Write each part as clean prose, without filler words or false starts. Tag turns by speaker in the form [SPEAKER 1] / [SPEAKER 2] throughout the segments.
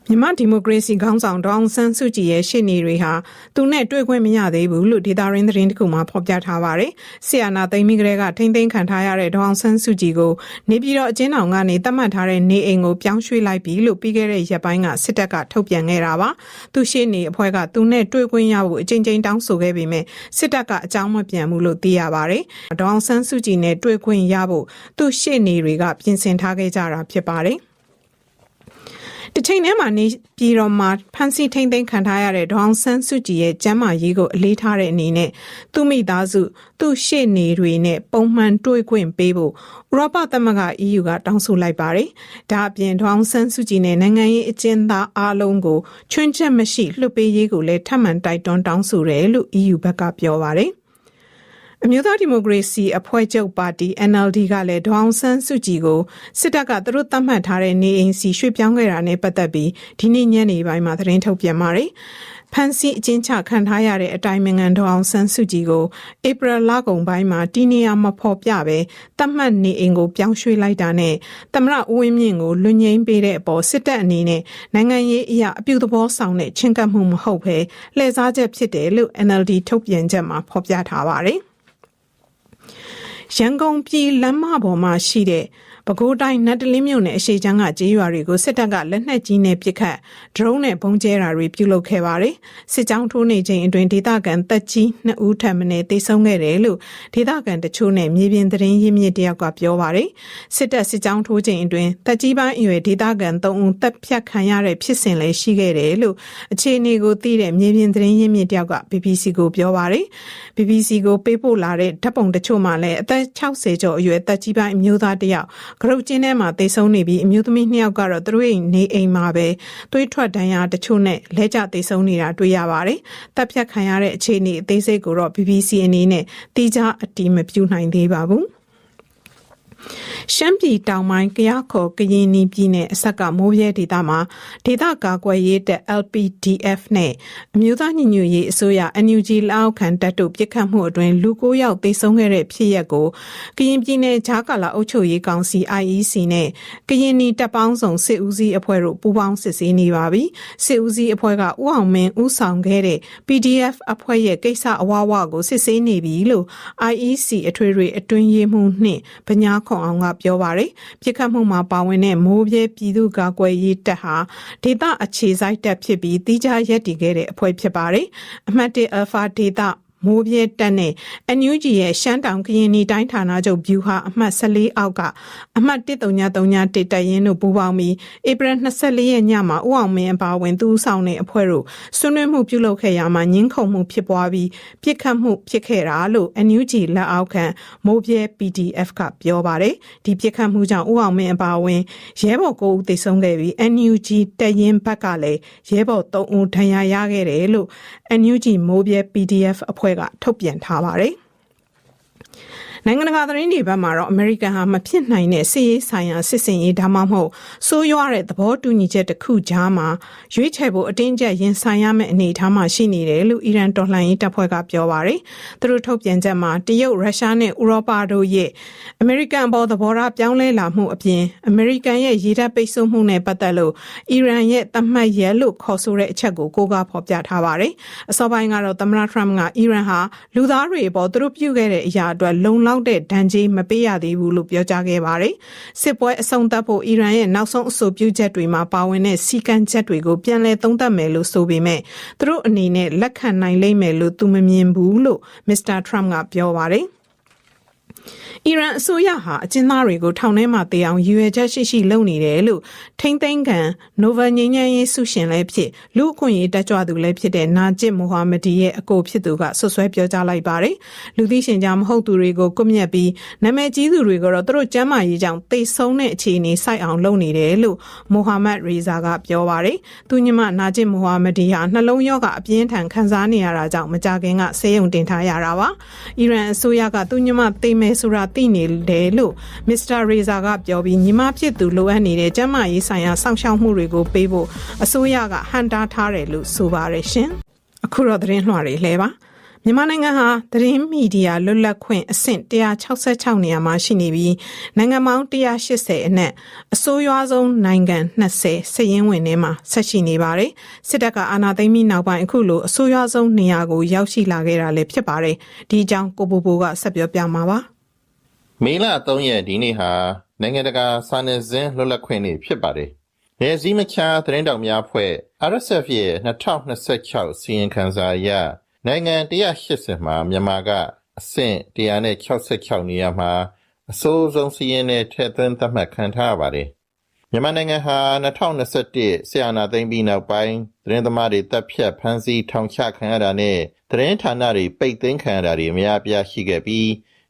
[SPEAKER 1] မြန်မာဒီမိုကရေစီခေါင်းဆောင်ဒေါအောင်ဆန်းစုကြည်ရဲ့ရှေ့နေတွေဟာသူနဲ့တွေ့ခွင့်မရသေးဘူးလို့ဒေတာရင်းသတင်းတစ်ခုမှာဖော်ပြထားပါတယ်။ဆီယနာသိမ်းမိကလေးကထိမ့်သိမ်းခံထားရတဲ့ဒေါအောင်ဆန်းစုကြည်ကိုနေပြည်တော်အကျဉ်းထောင်ကနေသတ်မှတ်ထားတဲ့နေအိမ်ကိုပြောင်းရွှေ့လိုက်ပြီလို့ပြီးခဲ့တဲ့ရက်ပိုင်းကစစ်တပ်ကထုတ်ပြန်ခဲ့တာပါ။သူရှေ့နေအဖွဲ့ကသူနဲ့တွေ့ခွင့်ရဖို့အကြိမ်ကြိမ်တောင်းဆိုခဲ့ပေမဲ့စစ်တပ်ကအကြောင်းမပြန်ဘူးလို့သိရပါတယ်။ဒေါအောင်ဆန်းစုကြည်နဲ့တွေ့ခွင့်ရဖို့သူရှေ့နေတွေကပြင်ဆင်ထားခဲ့ကြတာဖြစ်ပါတယ်။တချိန်ထဲမှာနေပြည်တော်မှာဖမ်းဆီးထိန်းသိမ်းခံထားရတဲ့ဒေါအောင်ဆန်းစုကြည်ရဲ့ကျန်းမာရေးကိုအလေးထားတဲ့အနေနဲ့သူမိသားစုသူရှေ့နေတွေနဲ့ပုံမှန်တွေ့ခွင့်ပေးဖို့ဥရောပသမဂ္ဂ EU ကတောင်းဆိုလိုက်ပါတယ်။ဒါအပြင်ဒေါအောင်ဆန်းစုကြည်နဲ့နိုင်ငံရေးအကျဉ်းသားအားလုံးကိုချွင်းချက်မရှိလွှတ်ပေးရေးကိုလည်းထပ်မံတိုက်တွန်းတောင်းဆိုတယ်လို့ EU ဘက်ကပြောပါတယ်။အမျိုးသားဒီမိုကရေစီအဖွဲ့ချုပ်ပါတီ NLD ကလည်းဒေါအောင်ဆန်းစုကြည်ကိုစစ်တပ်ကသူတို့သတ်မှတ်ထားတဲ့နေအိမ်စီရွှေ့ပြောင်းခဲ့တာနဲ့ပတ်သက်ပြီးဒီနေ့ညနေပိုင်းမှာသတင်းထုတ်ပြန်ပါတယ်။ဖန်စီအကျဉ်းချခံထားရတဲ့အတိုင်းအငံဒေါအောင်ဆန်းစုကြည်ကိုဧပြီလကုန်ပိုင်းမှာတီနေယာမဖော်ပြပဲသတ်မှတ်နေအိမ်ကိုပြောင်းရွှေ့လိုက်တာနဲ့သမရဦးဝင်းမြင့်ကိုလွတ်ငြိမ်းပေးတဲ့အပေါ်စစ်တပ်အနေနဲ့နိုင်ငံရေးအရာအပြုသဘောဆောင်တဲ့ချင်းကပ်မှုမဟုတ်ဘဲလှည့်စားချက်ဖြစ်တယ်လို့ NLD ထုတ်ပြန်ချက်မှာဖော်ပြထားပါတယ်။ရန်ကုန်ပြည်လမ်းမပေါ်မှာရှိတဲ့ပဲခူးတိုင်းနတ်တလင်းမြို့နယ်အရှိချမ်းကကျေးရွာတွေကိုစစ်တပ်ကလက်နက်ကြီးနဲ့ပစ်ခတ်ဒရုန်းနဲ့ဘုံကျဲတာတွေပြုလုပ်ခဲ့ပါတယ်။စစ်ကြောင်းထိုးနေချိန်အတွင်းဒေသခံတပ်ကြီး2ဦးထပ်မံတေဆုံးခဲ့တယ်လို့ဒေသခံတချို့နဲ့မြေပြင်သတင်းရင်းမြစ်တယောက်ကပြောပါတယ်။စစ်တပ်စစ်ကြောင်းထိုးချိန်အတွင်းတပ်ကြီးပိုင်းအရွယ်ဒေသခံ3ဦးတပ်ဖြတ်ခံရတဲ့ဖြစ်စဉ်လည်းရှိခဲ့တယ်လို့အခြေအနေကိုသိတဲ့မြေပြင်သတင်းရင်းမြစ်တယောက်က BBC ကိုပြောပါတယ်။ BBC ကိုပေးပို့လာတဲ့ဓာတ်ပုံတချို့မှာလည်းအသက်60ကျော်အရွယ်တပ်ကြီးပိုင်းအမျိုးသားတယောက်ကရုတ်ကျင်းထဲမှာတေဆုံးနေပြီးအမျိုးသမီး2ယောက်ကတော့သူတို့ရဲ့နေအိမ်မှာပဲသွေးထွက်ဒဏ်ရာတချို့နဲ့လဲကျတေဆုံးနေတာတွေ့ရပါတယ်။တပ်ဖြတ်ခံရတဲ့အခြေအနေအသေးစိတ်ကိုတော့ BBC အနေနဲ့တိကျအတည်မပြုနိုင်သေးပါဘူး။ရှမ်းပြည်တောင်ပိုင်းကယားခေါ်ကရင်နီပြည်နယ်အစက်ကမိုးရဲဒေသမှာဒေသကာကွယ်ရေးတပ် LPDF နဲ့အမျိုးသားညီညွတ်ရေးအစိုးရ NUG လက်အောက်ခံတပ်တို့ပြစ်ခတ်မှုအတွင်းလူ9ယောက်သေဆုံးခဲ့တဲ့ဖြစ်ရပ်ကိုကရင်ပြည်နယ်ဂျာကာလာအုပ်ချုပ်ရေးကောင်စီ IEC နဲ့ကရင်နီတပ်ပေါင်းစုံစစ်ဦးစီးအဖွဲ့တို့ပူးပေါင်းစစ်ဆေးနေပါပြီ။စစ်ဦးစီးအဖွဲ့ကဦးအောင်မင်းဦးဆောင်ခဲ့တဲ့ PDF အဖွဲ့ရဲ့ကိစ္စအဝဝကိုစစ်ဆေးနေပြီလို့ IEC အထွေထွေအတွင်းရေးမှူးနှင့်ဗညာခွန်အောင်ကပြောပါတယ်။ပြစ်ခတ်မှုမှာပါဝင်တဲ့မိုးပြဲပြည်သူ့ကာကွယ်ရေးတပ်ဟာဒေသအခြေစိုက်တပ်ဖြစ်ပြီးတိကျရပ်တည်ခဲ့တဲ့အဖွဲ့ဖြစ်ပါတယ်။အမှတ်1 Alpha ဒေသမိုးပြဲတပ်နဲ့ NUG ရဲ့ရှမ်းတောင်ကရင်နီတိုင်းဌာနချုပ်ဗျူဟာအမှတ်14အောက်ကအမှတ်13031တပ်ရင်းတို့ပူးပေါင်းပြီးဧပြီ24ရက်ညမှာဦးအောင်မင်းအပါအဝင်သူဦးဆောင်တဲ့အဖွဲ့တို့ဆွေးနွေးမှုပြုလုပ်ခဲ့ရမှာငင်းခုန်မှုဖြစ်ပွားပြီးပြစ်ခတ်မှုဖြစ်ခဲ့တာလို့ NUG လက်အောက်ခံမိုးပြဲ PDF ကပြောပါတယ်။ဒီပြစ်ခတ်မှုကြောင့်ဦးအောင်မင်းအပါအဝင်ရဲဘော်9ဦးသေဆုံးခဲ့ပြီး NUG တပ်ရင်းဘက်ကလည်းရဲဘော်3ဦးဒဏ်ရာရခဲ့တယ်လို့ NUG မိုးပြဲ PDF အဖွဲ့ကထုတ်ပြန်ထားပါတယ်။နိုင်ငံတကာသတင်းတွေဘက်မှာတော့အမေရိကန်ဟာမဖြစ်နိုင်တဲ့စစ်ရေးဆိုင်ရာစစ်စင်ရေးဒါမှမဟုတ်ဆိုးရွားတဲ့သဘောတူညီချက်တစ်ခုကြားမှာရွေးချယ်ဖို့အတင်းကျပ်ရင်ဆိုင်ရမယ့်အနေအထားမှာရှိနေတယ်လို့အီရန်တော်လှန်ရေးတပ်ဖွဲ့ကပြောပါတယ်။သူတို့ထုတ်ပြန်ချက်မှာတရုတ်ရုရှားနဲ့ဥရောပတို့ရဲ့အမေရိကန်အပေါ်သဘောထားပြောင်းလဲလာမှုအပြင်အမေရိကန်ရဲ့ရေတပ်ပိတ်ဆို့မှုနဲ့ပတ်သက်လို့အီရန်ရဲ့သတ်မှတ်ရက်လို့ခေါ်ဆိုတဲ့အချက်ကိုကိုးကားဖော်ပြထားပါတယ်။အစောပိုင်းကတော့သမ္မတထရမ့်ကအီရန်ဟာလူသားတွေအပေါ်သူတို့ပြုခဲ့တဲ့အရာအတွက်လုံလောက်တဲ့ဒဏ်ကြေးမပေးရသေးဘူးလို့ပြောကြားခဲ့ပါတယ်။စစ်ပွဲအဆုံးသတ်ဖို့အီရန်ရဲ့နောက်ဆုံးအဆိုပြုချက်တွေမှာပါဝင်တဲ့စီကံချက်တွေကိုပြန်လည်သုံးသပ်မယ်လို့ဆိုပေမဲ့သူတို့အနေနဲ့လက်ခံနိုင်လိမ့်မယ်လို့သူမမြင်ဘူးလို့မစ္စတာထရမ့်ကပြောပါတယ်။အီရန်အစိုးရဟာအကျဉ်းသားတွေကိုထောင်ထဲမှာတေအောင်ရည်ရွယ်ချက်ရှိလုပ်နေတယ်လို့ထိမ့်သိမ်းခံနိုဗယ်ငြိမ်းချမ်းရေးဆုရှင်လည်းဖြစ်လူအခွင့်အရေးတက်ကြွသူလည်းဖြစ်တဲ့နာဂျစ်မိုဟာမဒီရဲ့အကိုဖြစ်သူကဆွဆွဲပြောကြားလိုက်ပါတယ်။လူသိရှင်ကြားမဟုတ်သူတွေကိုကွပ်မျက်ပြီးနာမည်ကြီးသူတွေကိုတော့သူတို့ကျမ်းမာရေးကြောင့်သေဆုံးတဲ့အခြေအနေစိုက်အောင်လုပ်နေတယ်လို့မိုဟာမက်ရီဇာကပြောပါတယ်။သူညီမနာဂျစ်မိုဟာမဒီဟာနှလုံးရောဂါအပြင်းထန်ခံစားနေရတာကြောင့်မကြခင်ကဆေးရုံတင်ထားရတာပါ။အီရန်အစိုးရကသူညီမသေမယ်ဆိုတာသိနေတယ်လို့မစ္စတာရေဇာကပြောပြီးညီမဖြစ်သူလိုအပ်နေတဲ့ကျန်းမာရေးဆိုင်ရာစောင့်ရှောက်မှုတွေကိုပေးဖို့အစိုးရကဟန်တာထားတယ်လို့ဆိုပါတယ်ရှင်။အခုတော့သတင်းလွှာတွေလှဲပါ မြန်မာနိုင်ငံဟာသတင်းမီဒီယာလွတ်လပ်ခွင့်အဆင့်166နေရာမှာရှိနေပြီးနိုင်ငံပေါင်း180အနက်အဆိုးရွားဆုံးနိုင်ငံ20စာရင်းဝင်ထဲမှာဆက်ရှိနေပါတယ်။စစ်တပ်ကအာဏာသိမ်းပြီးနောက်ပိုင်းအခုလိုအဆိုးရွားဆုံးနေရာကိုရောက်ရှိလာခဲ့တာလည်းဖြစ်ပါတယ်။ဒီအကြောင်းကိုပိုကဆက်ပြောပြမှာပါ
[SPEAKER 2] ။မေလ3ရက်ဒီနေ့ဟာနိုင်ငံတကာစာနယ်ဇင်းလွတ်လပ်ခွင့်နေ့ဖြစ်ပါတယ်။နယ်စည်းမခြားသတင်းတောက်များဖွဲ့ RSF ရဲ့2026စီရင်ခံစာအရနိုင်ငံ180မှာမြန်မာကအဆင့်166နေရာမှာအဆိုးဆုံးစီးရင်နဲ့ထည့်သွင်းသတ်မှတ်ခံထားရပါတယ်။မြန်မာနိုင်ငံဟာ2021ဆရာနာသိမ်းပြီးနောက်ပိုင်းသတင်းသမားတွေတပ်ဖြတ်ဖမ်းဆီးထောင်ချခံရတာနဲ့သတင်းဌာနတွေပိတ်သိမ်းခံရတာတွေအများအပြားရှိခဲ့ပြီး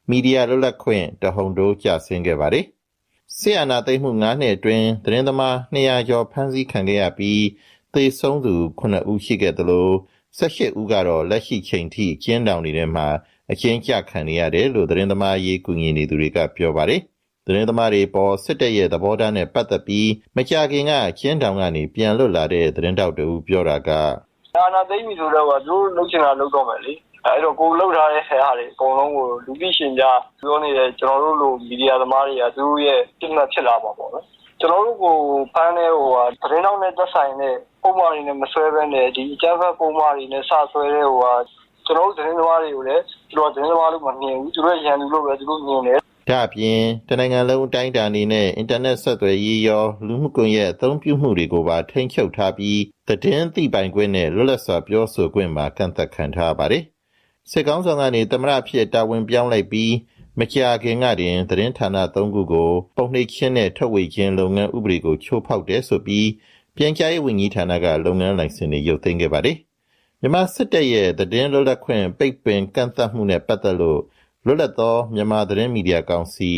[SPEAKER 2] မီဒီယာလွတ်လပ်ခွင့်တဟုန်ထိုးကျဆင်းခဲ့ပါတယ်။ဆရာနာသိမ်းမှု9နှစ်အတွင်းသတင်းသမား200ကျော်ဖမ်းဆီးခံခဲ့ရပြီးသေဆုံးသူ9ဦးရှိခဲ့သလို18ဦးကတော့လက်ရှိချိန်ထိကျင်းတောင်တွေထဲမှာအကျဉ်းချခံနေရတယ်လို့သတင်းသမားရေးကူညီနေသူတွေကပြောပါတယ်။သတင်းသမားတွေပေါ်စစ်တပ်ရဲ့သဘောထားနဲ့ပတ်သက်ပြီးမကြာခင်ကကျင်းတောင်ကနေပြန်လွတ်လာတဲ့သတင်းတောက်တူပြောတာက
[SPEAKER 3] အာဏာသိမ်းပြီဆိုတော့သူတို့လှုပ်ချင်တာလှုပ်တော့မယ်လေ။အဲ့တော့ကိုလှုပ်ထားတဲ့ဟာတွေအကုန်လုံးကိုလူသိရှင်ကြားပြောနေတဲ့ကျွန်တော်တို့လိုမီဒီယာသမားတွေကသူတို့ရဲ့ပြစ်မှတ်ဖြစ်လာမှာပေါ့နော်။ကျွန်တော်တို့ကိုဖမ်းတဲ့သတင်းတောက်နဲ့သက်ဆိုင်တဲ့ပုံမှန်တွေနဲ့မဆွဲဘဲနဲ့ဒီအကြမ်းဖက်ပုံမှန်တွေနဲ့စဆွဲတဲ့ကျွန်တော်တို့သတင်းသမားတွေကိုလည်းသူတို့သတင်းသမားလို့မမြင်ဘူးသူတို့ရန်သူလို့ပဲသူတို့မြင်တယ်ဒ
[SPEAKER 2] ါအပြင်တနိုင်ငံလုံးအတိုင်းအတာအနေနဲ့အင်တာနက်ဆက်သွယ်ရေးရောလူမှုကွန်ရက်အသုံးပြုမှုတွေကိုပါထိန်းချုပ်ထားပြီးသတင်းသိပိုင်ခွင့်နဲ့လွတ်လပ်စွာပြောဆိုခွင့်မှာကန့်သတ်ခံထားပါတယ်။စစ်ကောင်ဆောင်ကနေသမ္မတဖြစ်တာဝန်ပြောင်းလိုက်ပြီးမကြာခင်ကတင်သတင်းဌာန3ခုကိုပုံနှိပ်ခြင်းနဲ့ထုတ်ဝေခြင်းလုပ်ငန်းဥပဒေကိုချိုးဖောက်တယ်ဆိုပြီးပြန်ကြားရေးဝန်ကြီးဌာနကလုပ်ငန်းလိုင်စင်တွေရုပ်သိမ်းခဲ့ပါတယ်။မြန်မာစစ်တပ်ရဲ့သတင်းလွတ်လပ်ခွင့်ပိတ်ပင်ကန့်သတ်မှုနဲ့ပတ်သက်လို့လွတ်လပ်သောမြန်မာသတင်းမီဒီယာကောင်စီ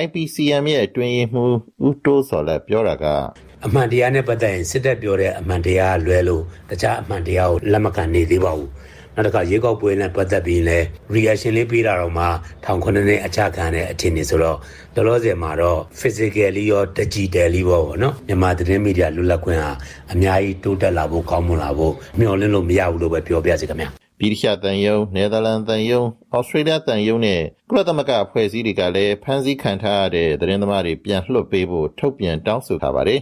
[SPEAKER 2] IPCM ရဲ့အတွင်းရေးမှူးဦးတိုးစော်လက်ပြောတာကအမ
[SPEAKER 4] ှန်တရားနဲ့ပတ်သက်ရင်စစ်တပ်ပြောတဲ့အမှန်တရားလွဲလို့တခြားအမှန်တရားကိုလက်မခံနေသေးပါဘူး။နောက်တစ်ခါရေကောက်ပွဲနဲ့ပတ်သက်ပြီးလည်း reaction လေးပေးတာတော့မှ1900နှစ်အချခံတဲ့အထင်နေဆိုတော့လောလောဆယ်မှာတော့ physically ရော digitally ပေါ့နော်မြန်မာသတင်းမီဒီယာလွတ်လပ်ခွင့်ဟာအများကြီးတိုးတက်လာဖို့ကောင်းမွန်လာဖို့မျှော်လင့်လို့မရဘူးလို့ပဲပြောပြစီခင်ဗျာ
[SPEAKER 2] ဗြိတိရှတန်ယုံနယ်သာလန်တန်ယုံဩစတြေးလျတန်ယုံနဲ့ကုလသမဂ္ဂအဖွဲ့အစည်းတွေကလည်းဖမ်းဆီးခံထားရတဲ့သတင်းသမားတွေပြန်လွှတ်ပေးဖို့ထုတ်ပြန်တောင်းဆိုထားပါတယ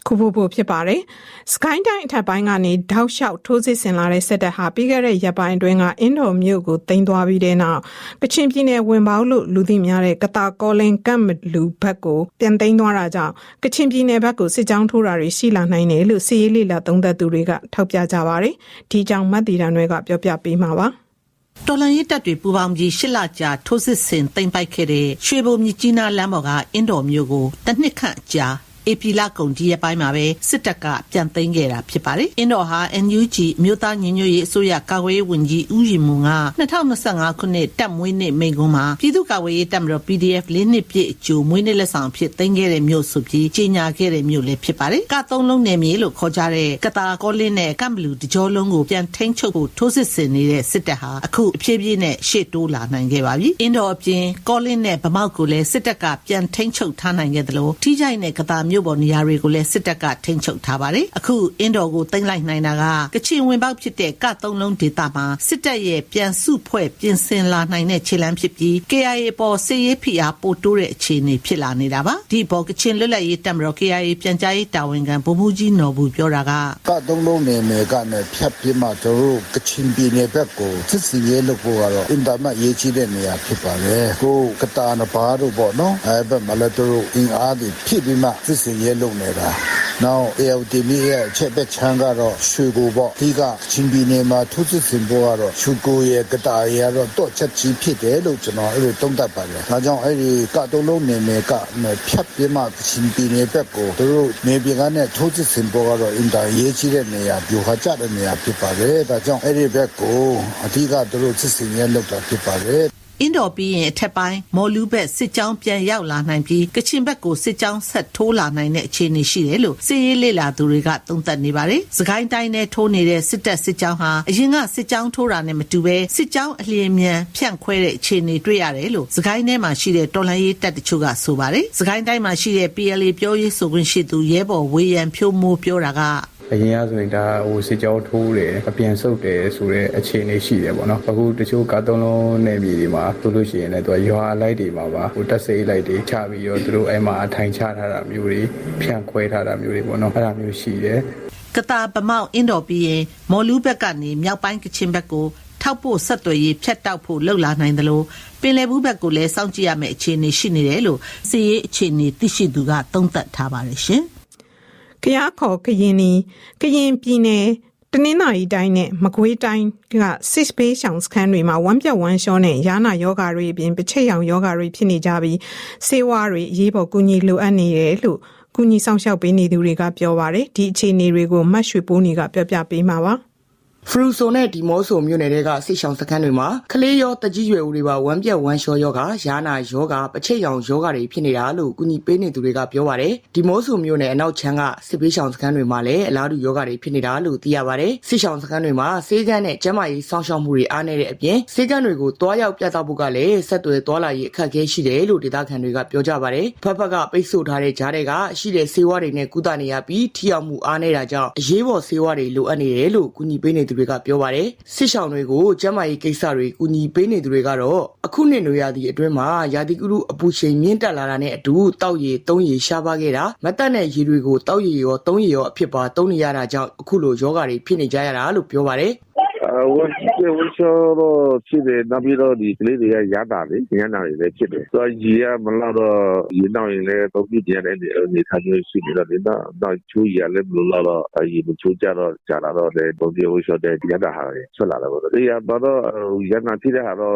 [SPEAKER 2] ်ခ
[SPEAKER 1] ုဖို့ဖြစ်ပါတယ်။စကိုင်းတိုင်းအထက်ပိုင်းကနေတောက်လျှောက်ထိုးစစ်ဆင်လာတဲ့စစ်တပ်ဟာပြီးခဲ့တဲ့ရက်ပိုင်းအတွင်းကအင်းတော်မြို့ကိုသိမ်းသွားပြီးတဲ့နောက်ကချင်ပြည်နယ်ဝင်ပေါလို့လူသိများတဲ့ကတာကောလင်ကမ်လူဘက်ကိုပြန်သိမ်းသွားတာကြောင့်ကချင်ပြည်နယ်ဘက်ကိုစစ်ကြောင်းထိုးတာတွေရှိလာနိုင်တယ်လို့စီရေးလိလာသုံးသက်သူတွေကထောက်ပြကြပါတယ်။ဒီကြောင့်မတ်တီတန်တွေကပြောပြပေးမှာပါ
[SPEAKER 5] ။တော်လန်ရေးတပ်တွေပူပေါင်းပြီး8လကြာထိုးစစ်ဆင်သိမ်းပိုက်ခဲ့တဲ့ရွှေဘုံမြကြီးနားလမ်းပေါ်ကအင်းတော်မြို့ကိုတစ်နှစ်ခန့်ကြာဧပြီလကုန်ဒီရက်ပိုင်းမှာပဲစစ်တပ်ကပြန်သိမ်းခဲ့တာဖြစ်ပါတယ်။အင်းတော်ဟာ NUG မြို့သားညီညွတ်ရေးအစိုးရကာကွယ်ရေးဝန်ကြီးဦးရီမွန်က2025ခုနှစ်တပ်မွေးနေ့မိန့်ခွန်းမှာပြည်သူ့ကာကွယ်ရေးတပ်မတော် PDF 4နှစ်ပြည့်အကျိုးမွေးနေ့လက်ဆောင်ဖြစ်သိမ်းခဲ့တဲ့မြို့ဆိုပြီးကြေညာခဲ့တဲ့မြို့လည်းဖြစ်ပါတယ်။က3လုံးနယ်မြေလို့ခေါ်ကြတဲ့ကတာကောလင်းနဲ့ကမ်ဘလူတကြောလုံးကိုပြန်ထိန်းချုပ်ဖို့ထိုးစစ်ဆင်နေတဲ့စစ်တပ်ဟာအခုအပြည့်ပြည့်နဲ့ရှေ့တိုးလာနိုင်ခဲ့ပါပြီ။အင်းတော်အပြင်ကောလင်းနဲ့ဗမောက်ကိုလည်းစစ်တပ်ကပြန်ထိန်းချုပ်ထားနိုင်ခဲ့တယ်လို့ထိကြိုက်နဲ့ကတာမြို့ပေါ်နေရာတွေကိုလည်းစစ်တပ်ကထိန်းချုပ်ထားပါတယ်။အခုအင်းတော်ကိုသိမ်းလိုက်နိုင်တာကကချင်ဝင်ပေါက်ဖြစ်တဲ့က3လုံးဒေသမှာစစ်တပ်ရဲ့ပြန်စုဖွဲ့ပြင်ဆင်လာနိုင်တဲ့ခြေလှမ်းဖြစ်ပြီး KIA ပေါ်စစ်ရေးဖိအားပိုတိုးတဲ့အခြေအနေဖြစ်လာနေတာပါ။ဒီပေါ်ကချင်လွတ်လပ်ရေးတပ်မတော် KIA ပြန်ကြားရေးတာဝန်ခံဗိုလ်မှူးကြီးနော်ဘူးပြောတာက
[SPEAKER 6] 3လုံးနယ်မြေကနေဖြတ်ပြီးမှတို့ကချင်ပြည်နယ်ဘက်ကိုစစ်စီရေးလုပ်ဖို့ကတော့အင်တာမတ်ရေးကြီးတဲ့နေရာဖြစ်ပါလေ။ကိုကတာနဘာတို့ပေါ့နော်။အဲ့ဘက်မှာလည်းတို့အင်အားတွေဖြစ်ပြီးမှစစ်စီရေးလုပ်နေတာ။နောက် ALTV ရဲ့ချက်ဘက်ချမ်းကတော့ရွှေကိုပေါ့ဒီကချင်းပြည်နယ်မှာထိုးစစ်ဆင်ဖို့ကတော့ရွှေကိုရဲ့ကတာရဲ့ကတော့တော့ချက်ကြီးဖြစ်တယ်လို့ကျွန်တော်အဲ့လိုသုံးသပ်ပါတယ်။ဒါကြောင့်အဲ့ဒီ3လုံးနယ်မြေကဖြတ်ပြီးမှချင်းပြည်နယ်ဘက်ကိုတို့နေပြည်တော်နဲ့ထိုးစစ်ဆင်ဖို့ကတော့အင်တာရေးကြီးတဲ့နေရာပြိုခကျတဲ့နေရာဖြစ်ပါတယ်။ဒါကြောင့်အဲ့ဒီဘက်ကိုအဓိကတို့စစ်စင်ရဲလုပ်တာဖြစ်ပါတယ်။
[SPEAKER 5] အင်းတော်ပြီးရင်အထက်ပိုင်းမော်လူဘက်စစ်ကြောင်းပြန်ရောက်လာနိုင်ပြီးကချင်ဘက်ကိုစစ်ကြောင်းဆက်ထိုးလာနိုင်တဲ့အခြေအနေရှိတယ်လို့စစ်ရေးလေ့လာသူတွေကသုံးသပ်နေပါတယ်။စကိုင်းတိုင်းနဲ့ထိုးနေတဲ့စစ်တပ်စစ်ကြောင်းဟာအရင်ကစစ်ကြောင်းထိုးတာနဲ့မတူဘဲစစ်ကြောင်းအလျင်မြန်ဖြန့်ခွဲတဲ့အခြေအနေတွေ့ရတယ်လို့စကိုင်းထဲမှာရှိတဲ့တော်လှန်ရေးတပ်တချို့ကဆိုပါတယ်။စကိုင်းတိုင်းမှာရှိတဲ့ PLA ပြောရေးဆိုခွင့်ရှိသူရဲဘော်ဝေယံဖြိုးမိုးပြောတာက
[SPEAKER 7] က အရင်ကဆိုရင်ဒါဟိုစစ်ကြောထိုးတယ်အပြန်ဆုတ်တယ်ဆိုတဲ့အခြေအနေရှိတယ်ပေါ့နော်အခုတချို့ကားသုံးလုံးနယ်မြေတွေမှာတို့လို့ရှိရင်လည်းသူကရွာလိုက်တွေမှာပါဟိုတက်စိတ်လိုက်တွေချပြီးတော့သူတို့အဲ့မှာအထိုင်ချထားတာမျိုးတွေဖြန့်ခွဲထားတာမျိုးတွေပေါ့နော်အဲ့ဒါမျိုးရှိတယ်
[SPEAKER 5] ကတာပမောက်အင်းတော်ပြီးရင်မော်လူဘက်ကနေမြောက်ပိုင်းကချင်ဘက်ကိုထောက်ဖို့ဆက်သွယ်ရေးဖြတ်တောက်ဖို့လှုပ်လာနိုင်တယ်လို့ပင်လယ်ဘူးဘက်ကိုလည်းစောင့်ကြည့်ရမယ့်အခြေအနေရှိနေတယ်လို့စီရေးအခြေအနေသိရှိသူကသုံးသပ်ထားပါတယ်ရှင်
[SPEAKER 1] ။ကယားခေါ်ကရင်ပြည်နယ်တနင်္သာရီတိုင်းနဲ့မကွေးတိုင်းကစစ်ဘေးရှောင်စခန်းတွေမှာဝမ်းပြတ်ဝမ်းလျှောနဲ့ယာနာယောဂါတွေအပြင်ပချိတ်ရောင်ယောဂါတွေဖြစ်နေကြပြီးဆေးဝါးတွေအရေးပေါ်ကူညီလိုအပ်နေတယ်လို့ကူညီဆောင်ရှောက်ပေးနေသူတွေကပြောပါတယ်ဒီအခြေအနေတွေကိုမတ်ရွှေပိုးနေကပြောပြပေးမှာပါ
[SPEAKER 8] ဖရူဆိုနဲ့ဒီမော့ဆိုမြို့နယ်တွေကစစ်ရှောင်းစခန်းတွေမှာကလေးရောတကြီးရွယ်ဦးတွေပါဝမ်းပြက်ဝမ်းလျှောယောဂါယာနာယောဂါပချိတ်ရောင်ယောဂါတွေဖြစ်နေတာလို့ကူညီပေးနေသူတွေကပြောပါတယ်ဒီမော့ဆိုမြို့နယ်အနောက်ချမ်းကစစ်ပေးရှောင်းစခန်းတွေမှာလည်းအလားတူယောဂါတွေဖြစ်နေတာလို့သိရပါတယ်စစ်ရှောင်းစခန်းတွေမှာစေကန်းနဲ့ကျန်းမာရေးစောင့်ရှောက်မှုတွေအားနည်းတဲ့အပြင်စေကန်းတွေကိုတွားရောက်ပြသဖို့ကလည်းဆက်သွယ်တွာလာရေးအခက်အခဲရှိတယ်လို့ဒေသခံတွေကပြောကြပါတယ်ဖက်ဖက်ကပိတ်ဆို့ထားတဲ့ဂျားတွေကရှိတဲ့ဆေးဝါးတွေနဲ့ကုသနေရပြီးထိရောက်မှုအားနည်းတာကြောင့်အရေးပေါ်ဆေးဝါးတွေလိုအပ်နေတယ်လို့ကူညီပေးနေသူတွေကပြောပါတယ်စစ်ရှောင်းတွေကိုကျန်းမာရေးကိစ္စတွေကူညီပေးနေသူတွေကတော့အခုနှစ်နွေရာသီအတွင်းမှာရာသီဥတုအပူချိန်မြင့်တက်လာတာနဲ့အတူတောက်ရည်သုံးရည်ရှားပါခဲ့တာမတက်တဲ့ရည်တွေကိုတောက်ရည်ရောသုံးရည်ရောအဖြစ်ပါသုံးနေရတာကြောင့်အခုလိုယောဂါတွေဖြစ်နေကြရတာလို့ပြောပါတယ်
[SPEAKER 9] ဝန်ချောတော့ဖြစ်တယ်နောက်ပြီးတော့ဒီကလေးတွေကရတာလေညနာတွေလည်းဖြစ်တယ်ဆိုတော့ကြီးရမလောက်တော့ရေနောက်ရင်လည်းတော့ပြည့်တဲ့အနေထားမျိုးရှိနေတော့ဒီတော့ချိုးရလည်းမလို့တော့ရေမချိုးကြတော့ကြာလာတော့လေတော့ဒီဝန်ချောတဲ့ရတာဟာဆွလာတော့ဒီရတော့ရနာဖြစ်တဲ့ဟာတော့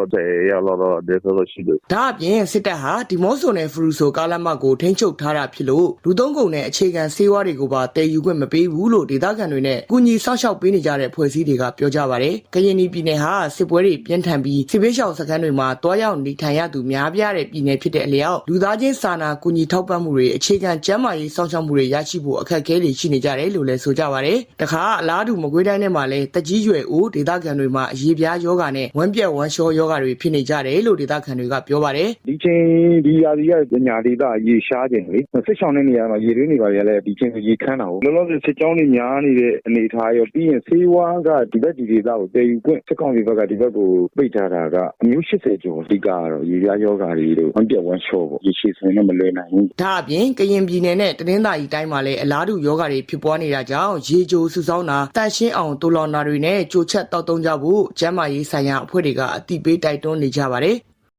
[SPEAKER 9] ရတော့ဒီဆိုလို့ရှိတယ်
[SPEAKER 8] ဒါအပြင်စစ်တပ်ဟာဒီမော့ဆိုနဲ့ဖရူဆိုကားလမ်းမကိုထိန်းချုပ်ထားတာဖြစ်လို့လူသုံးကုန်နဲ့အခြေခံဆေးဝါးတွေကိုပါတည်ယူခွင့်မပေးဘူးလို့ဒေသခံတွေနဲ့ကူညီဆောက်ရှောက်ပေးနေကြတဲ့ဖွဲ့စည်းတွေကပြောကြပါတယ်ကရင်ပြည်နယ်ဟာစစ်ပွဲတွေပြင်းထန်ပြီးစစ်ဘေးရှောင်စခန်းတွေမှာတွားရောက်နေထိုင်ရသူများပြားတဲ့ပြည်နယ်ဖြစ်တဲ့အလျောက်လူသားချင်းစာနာကူညီထောက်ပံ့မှုတွေအခြေခံကျန်းမာရေးစောင့်ရှောက်မှုတွေရရှိဖို့အခက်အခဲတွေရှိနေကြတယ်လို့လည်းဆိုကြပါတယ်။တခါအလားတူမကွေးတိုင်းထဲမှာလည်းတကြီးရွယ်ဦးဒေသခံတွေမှာအရေးပြားယောဂါနဲ့ဝမ်းပြက်ဝမ်းလျှောယောဂါတွေဖြစ်နေကြတယ်လို့ဒေသခံတွေကပြောပါတယ်
[SPEAKER 10] ။ဒီချိန်ဒီရာသီကပညာဒေသရေရှားခြင်းလေစစ်ဆောင်တဲ့နေရာမှာရေရင်းတွေပါရလဲဒီချိန်ရေခမ်းတာဟုတ်လောလောဆယ်စစ်ကြောင်းတွေများနေတဲ့အနေအထားရောပြီးရင်ဆေးဝါးကဒီဘက်ဒီဒေသကိုတည်ယူခွင့်စစ်ကောင်စီဘက်ကဒီဘက်ကိုပိတ်ထားတာကအမျိုး80ကျော်အဓိကကတော့ရေပြားယောဂါတွေတို့ဝမ်းပြက်ဝမ်းလျှောပေါ့ရေရှည်ဆိုရင်တော့မလွယ်နိုင်ဘူး
[SPEAKER 8] ဒါအပြင်ကရင်ပြည်နယ်နဲ့တနင်္သာရီတိုင်းမှာလည်းအလားတူယောဂါတွေဖြစ်ပွားနေတာကြောင့်ရေကြိုစုဆောင်းတာတန့်ရှင်းအောင်တူလောင်တာတွေနဲ့ကြိုချက်တောက်တုံးကြဖို့ကျန်းမာရေးဆိုင်ရာအဖွဲ့တွေကအသိပေးတိုက်တွန်းနေကြပါတယ်